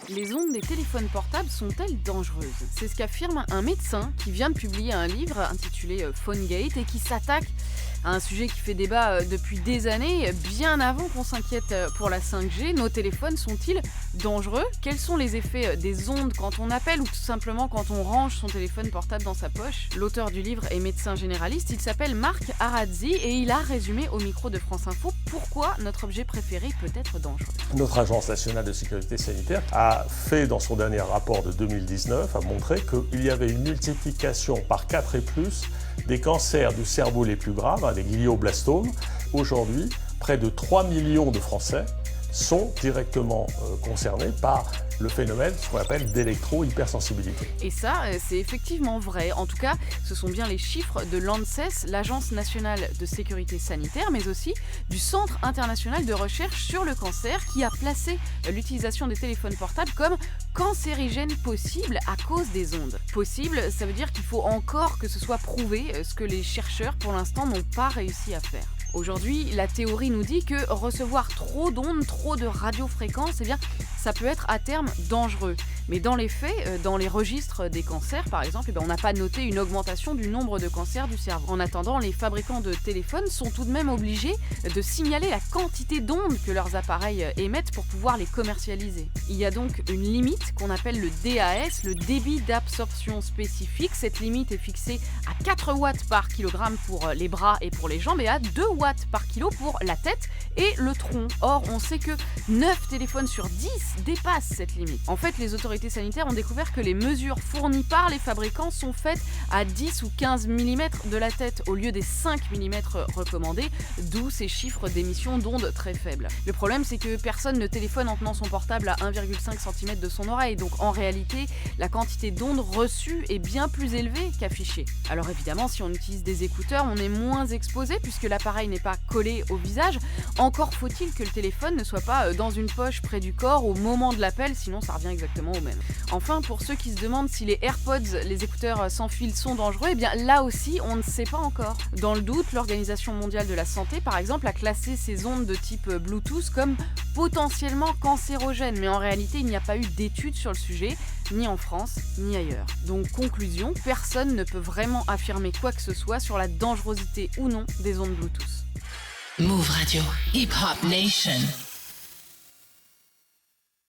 Les ondes des téléphones portables sont-elles dangereuses? C'est ce qu'affirme un médecin qui vient de publier un livre intitulé PhoneGate et qui s'attaque à un sujet qui fait débat depuis des années, bien avant qu'on s'inquiète pour la 5G. Nos téléphones sont-ils dangereux? Quels sont les effets des ondes quand on appelle ou tout simplement quand on range son téléphone portable dans sa poche? L'auteur du livre est médecin généraliste, il s'appelle Marc Arazzi et il a résumé au micro de France Info pourquoi notre objet préféré peut être dangereux. Notre Agence nationale de sécurité sanitaire a fait dans son dernier rapport de 2019, a montré qu'il y avait une multiplication par 4 et plus des cancers du cerveau les plus graves, les glioblastomes. Aujourd'hui, près de 3 millions de Français sont directement concernés par le phénomène, ce qu'on appelle d'électro-hypersensibilité. Et ça, c'est effectivement vrai. En tout cas, ce sont bien les chiffres de l'ANSES, l'Agence nationale de sécurité sanitaire, mais aussi du Centre international de recherche sur le cancer, qui a placé l'utilisation des téléphones portables comme cancérigène possible à cause des ondes. Possible, ça veut dire qu'il faut encore que ce soit prouvé, ce que les chercheurs, pour l'instant, n'ont pas réussi à faire. Aujourd'hui, la théorie nous dit que recevoir trop d'ondes, trop de radiofréquences, eh bien, ça peut être à terme dangereux. Mais dans les faits, dans les registres des cancers par exemple, on n'a pas noté une augmentation du nombre de cancers du cerveau. En attendant, les fabricants de téléphones sont tout de même obligés de signaler la quantité d'ondes que leurs appareils émettent pour pouvoir les commercialiser. Il y a donc une limite qu'on appelle le DAS, le débit d'absorption spécifique. Cette limite est fixée à 4 watts par kilogramme pour les bras et pour les jambes et à 2 watts par kilo pour la tête et le tronc. Or, on sait que 9 téléphones sur 10 dépassent cette limite. En fait, les autorités sanitaires ont découvert que les mesures fournies par les fabricants sont faites à 10 ou 15 mm de la tête au lieu des 5 mm recommandés, d'où ces chiffres d'émissions d'ondes très faibles. Le problème, c'est que personne ne téléphone en tenant son portable à 1,5 cm de son oreille, donc en réalité, la quantité d'ondes reçues est bien plus élevée qu'affichée. Alors évidemment, si on utilise des écouteurs, on est moins exposé puisque l'appareil n'est pas collé au visage. Encore faut-il que le téléphone ne soit pas dans une poche près du corps au moment de l'appel, sinon ça revient exactement au même. Enfin, pour ceux qui se demandent si les AirPods, les écouteurs sans fil, sont dangereux, eh bien là aussi, on ne sait pas encore. Dans le doute, l'Organisation mondiale de la santé, par exemple, a classé ces ondes de type Bluetooth comme potentiellement cancérogènes, mais en réalité, il n'y a pas eu d'études sur le sujet, ni en France, ni ailleurs. Donc, conclusion, personne ne peut vraiment affirmer quoi que ce soit sur la dangerosité ou non des ondes Bluetooth. Move Radio, Hip Hop Nation.